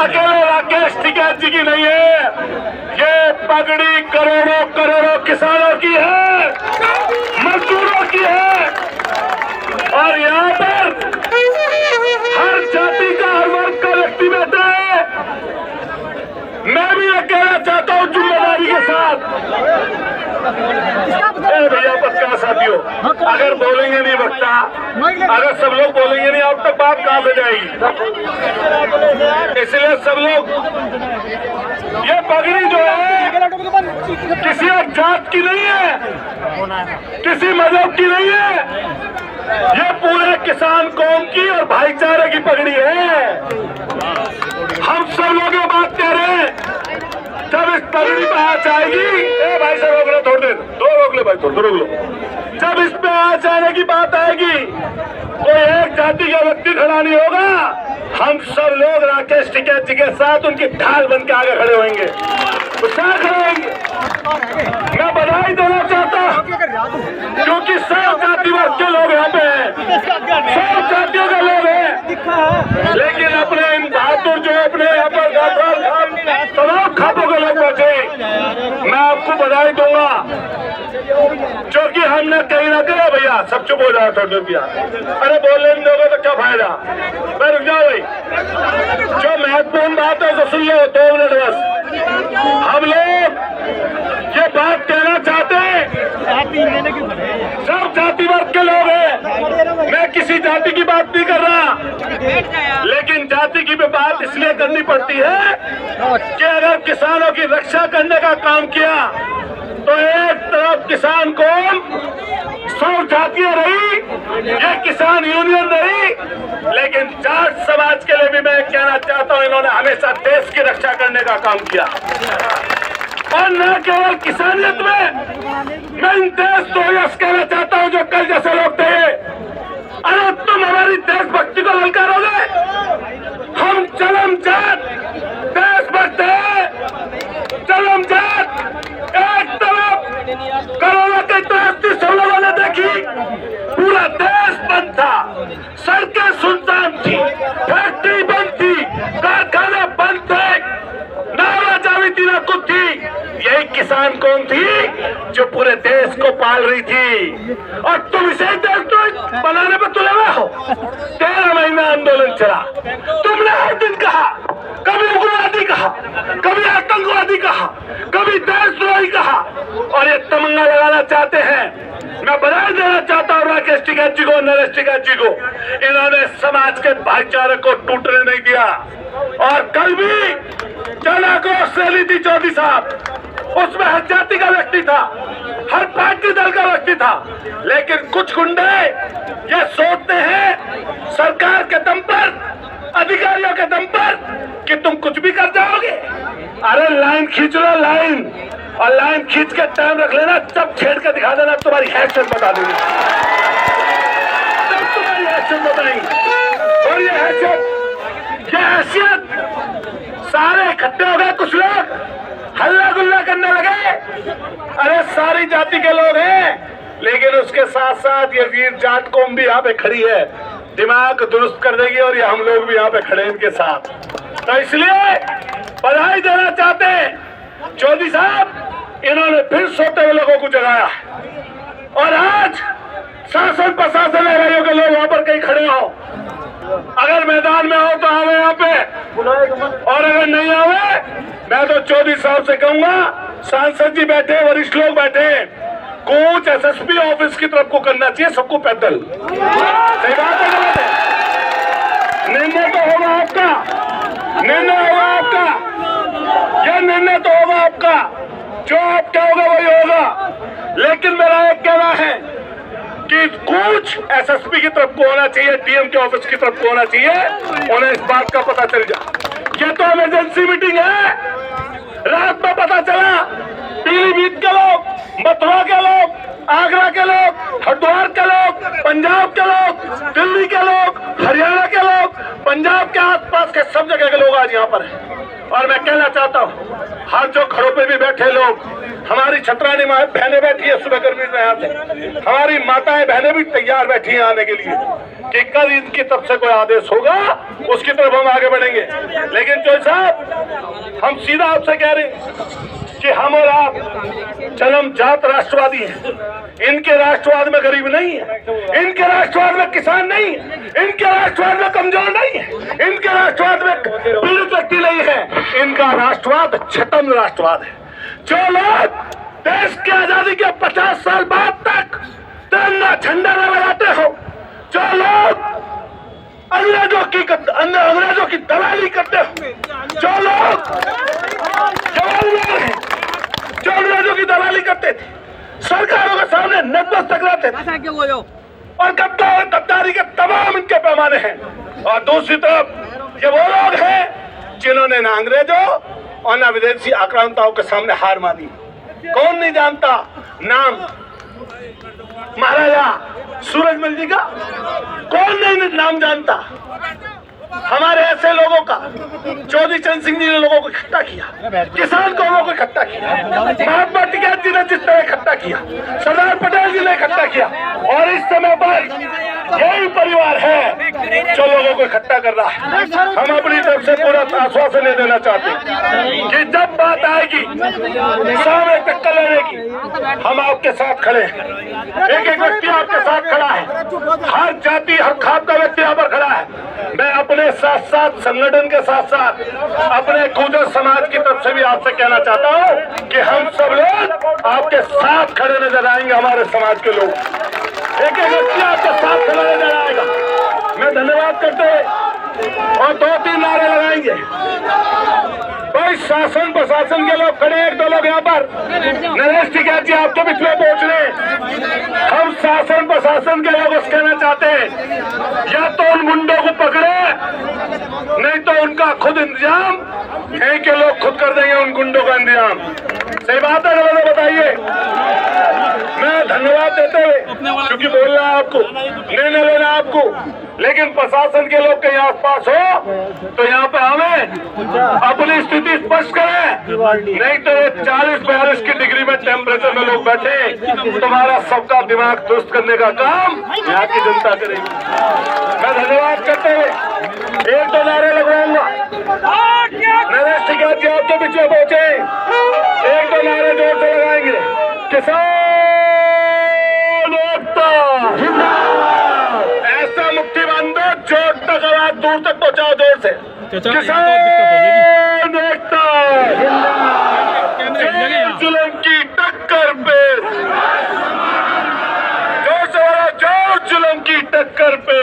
अकेले राकेश टिकैत जी की नहीं है, ये पगड़ी करोड़ों करोड़ों किसानों की है, मजदूरों की है। और यहाँ पर हर जाति का, हर वर्ग का व्यक्ति बैठा है। मैं भी ये कहना चाहता हूँ जिम्मेदारी के साथ, भैया पत्रकार साथियों, अगर बोलेंगे नहीं वक्ता, अगर सब लोग बोलेंगे नहीं, अब तक बात कहां से जाएगी? इसलिए सब लोग, ये पगड़ी जो है किसी एक जात की नहीं है, किसी मजहब की नहीं है, ये पूरे किसान कौम की और भाईचारे की पगड़ी है। हम सब लोग ये बात कह रहे हैं, जब इस पगड़ी पे आँच आएगी, ए भाई से रोक लो, थोड़ी देर दो रोक ले भाई, थोड़ा रोक लो। जब इस पे आँच आने की बात आएगी, कोई एक जाति का व्यक्ति खड़ा नहीं होगा, हम सब लोग राकेश टिकैत जी के साथ उनकी ढाल बन के आगे खड़े होंगे, खड़े होंगे। मैं बधाई देना चाहता हूँ क्योंकि सब जाति वर्ग के लोग यहाँ पे हैं, सब जातियों के लोग हैं, लेकिन अपने इन बहादुर जो अपने यहाँ पर तमाम खातों के लोग बैठे, मैं आपको बधाई दूंगा क्योंकि हमने कहीं ना कहीं, भैया सब चुप हो जाए थोड़ी देर, अरे बोलने नहीं दोगे तो क्या फायदा? मैं रुक जाओ भाई, जो महत्वपूर्ण बात है उसे सुन लो 2 मिनट बस। हम लोग ये बात कहना चाहते हैं, सब जाति वर्ग के लोग हैं, मैं किसी जाति की बात नहीं कर रहा, लेकिन जाति की भी बात इसलिए करनी पड़ती है कि अगर किसानों की रक्षा करने का काम किया तो एक तरफ किसान कौम 100 जातियां रही, ये किसान यूनियन रही, लेकिन जाट समाज के लिए भी मैं कहना चाहता हूं, इन्होंने हमेशा देश की रक्षा करने का काम किया। और न केवल किसानियत में, मैं इन देशद्रोहियों से कहना चाहता हूं जो कल जैसे लोग थे, अरे तुम हमारी देशभक्ति को ललकारोगे? हम जन्म जात देशभक्त है, जन्म जात। एक तरफ कोरोना की त्रासदी सब लोगों ने देखी, पूरा देश बंद था, सड़कें सुनसान थी, फैक्ट्री बंद थी, कारखाने बंद थे, नाराजावी थी, ना कुछ थी। यही किसान कौन थी जो पूरे देश को पाल रही थी, और तुम इसे देश बनाने पर तुले हुए हो। 13 महीना आंदोलन चला, तुमने हर दिन कहा, कभी उग्रवादी कहा, कभी आतंकवादी कहा, कभी देशद्रोही कहा, और ये तमंगा लगाना चाहते हैं। मैं बधाई देना चाहता हूँ राकेश टिकैत जी को, नरेश टिकैत जी को, इन्होंने समाज के भाईचारे को टूटने नहीं दिया। और कल भी जन आक्रोश रैली थी चौधरी साहब, उसमें हर जाति का व्यक्ति था, हर पार्टी दल का व्यक्ति था, लेकिन कुछ गुंडे ये सोचते हैं सरकार के दम पर, अधिकारियों के दम पर, कि तुम कुछ भी कर जाओगे। अरे लाइन खींच लो, लाइन, और लाइन खींच के टाइम रख लेना, जब छेड़ के दिखा देना, तुम्हारी हैसियत बता देंगे, तब तुम्हारी हैसियत बताएंगे। और ये हैसियत सारे इकट्ठे हो गए, कुछ लोग हल्ला गुल्ला करने लगे, अरे सारी जाति के लोग हैं, लेकिन उसके साथ साथ ये वीर जाट कौम भी यहाँ पे खड़ी है, दिमाग दुरुस्त कर देगी, और ये हम लोग भी यहाँ पे खड़े इनके साथ। तो इसलिए बधाई देना चाहते हैं चौधरी साहब, इन्होंने फिर सोते हुए लोगों को जगाया, और आज शासन प्रशासन भाइयों के लोग वहां पर कहीं खड़े हो, अगर मैदान में हो तो आवे यहाँ पे, और अगर नहीं आवे, मैं तो चौधरी साहब से कहूंगा, सांसद जी बैठे, वरिष्ठ लोग बैठे, कूच एसएसपी ऑफिस की तरफ को करना चाहिए सबको पैदल। सही बात है, निर्णय तो होगा आपका, निर्णय होगा आपका, यह निर्णय तो होगा आपका, जो आप कहोगे वही होगा। लेकिन मेरा एक कहना है कि कुछ एसएसपी की तरफ को होना चाहिए, डीएम के ऑफिस की तरफ को होना चाहिए, उन्हें इस बात का पता चल जाए। ये तो इमरजेंसी मीटिंग है, रात में पता चला पीलीभीत के लोग मथुरा के लोग, आगरा के लोग, हरिद्वार के लोग, पंजाब के लोग, दिल्ली के लोग, हरियाणा के लोग, पंजाब के आसपास के सब जगह के लोग आज यहाँ पर हैं। और मैं कहना चाहता हूँ, हर जो घरों पे भी बैठे लोग, हमारी छतरानी बहनें बैठी है सुबह गर्मी में यहाँ से, हमारी माताएं बहनें भी तैयार बैठी हैं आने के लिए कि कल इनकी तरफ से कोई आदेश होगा उसकी तरफ हम आगे बढ़ेंगे। लेकिन चौधरी साहब, हम सीधा आपसे कह रहे हैं कि हम और आप जन्मजात राष्ट्रवादी हैं। इनके राष्ट्रवाद में गरीब नहीं है, इनके राष्ट्रवाद में किसान नहीं है, इनके राष्ट्रवाद में कमजोर नहीं है, इनके राष्ट्रवाद में पीड़ित व्यक्ति नहीं है। इनका राष्ट्रवाद छटम राष्ट्रवाद है। जो लोग देश की आजादी के 50 साल बाद तक तिरंगा झंडा न लगाते हो, जो लोग अंग्रेजों की दलाली करते हो, जो लोग जो अंग्रेजों की दलाली करते थे, सरकारों के सामने नतमस्तक रहते थे और गद्दारी के तमाम इनके पैमाने हैं। और दूसरी तरफ ये वो लोग हैं जिन्होंने ना अंग्रेजों और ना विदेशी आक्रांताओं के सामने हार मानी। कौन नहीं जानता नाम महाराजा सूरजमल जी का? कौन नहीं नाम जानता? हमारे ऐसे लोगों का चौधरी चरण सिंह जी ने लोगों को इकट्ठा किया, किसान कौमों को इकट्ठा किया, महात्मा टिकैत जी ने जिस तरह इकट्ठा किया, सरदार पटेल जी ने इकट्ठा किया। और इस समय पर यही परिवार है जो लोगों को इकट्ठा कर रहा है। हम अपनी तरफ से पूरा आश्वासन देना चाहते हैं कि जब बात आएगी सामने टक्कर लेने की, हम आपके साथ खड़े हैं। एक एक व्यक्ति आपके साथ खड़ा है, हर जाति हर खाप का व्यक्ति यहाँ पर खड़ा है। मैं अपने साथ साथ संगठन के साथ साथ अपने गुर्जर समाज की तरफ से भी आपसे कहना चाहता हूँ कि हम सब लोग आपके साथ खड़े नजर आएंगे। हमारे समाज के लोग एक एक व्यक्ति आपके साथ खड़ा नजर आएगा। मैं धन्यवाद करते और 2-3 नारे लगाएंगे। भाई शासन प्रशासन के लोग खड़े, 1-2 लोग यहाँ पर। नरेश टिकैत जी आपके बीच में पहुंच रहे। हम शासन प्रशासन के लोग कहना चाहते हैं, या तो उन गुंडों को पकड़े, नहीं तो उनका खुद इंतजाम यहीं के लोग खुद कर देंगे। उन गुंडों का इंतजाम सही बात है ना? बताइए। मैं धन्यवाद देते हुए, क्योंकि बोलना है आपको, निर्णय लेना आपको, लेकिन प्रशासन के लोग कहीं आसपास हो तो यहाँ पे हमें अपनी स्थिति स्पष्ट करें, नहीं तो 40-42 की डिग्री में टेम्परेचर में लोग बैठे, तुम्हारा सबका दिमाग दुरुस्त करने का काम यहाँ की जनता करेगी। मैं धन्यवाद करते हुए 1-2 नारे लगवाऊंगा। नरेश टिकैत जी आपके बीच में पहुंचे, 1-2 नारे जोर से लगाएंगे। किसान एकता जिंदाबाद, ऐसा मुट्ठी बांधो जोर तक, आवाज दूर तक पहुंचाओ जोर से। किसान एकता जिंदाबाद, जुल्म की टक्कर पे जोर से बोलो, जो जुल्म की टक्कर पे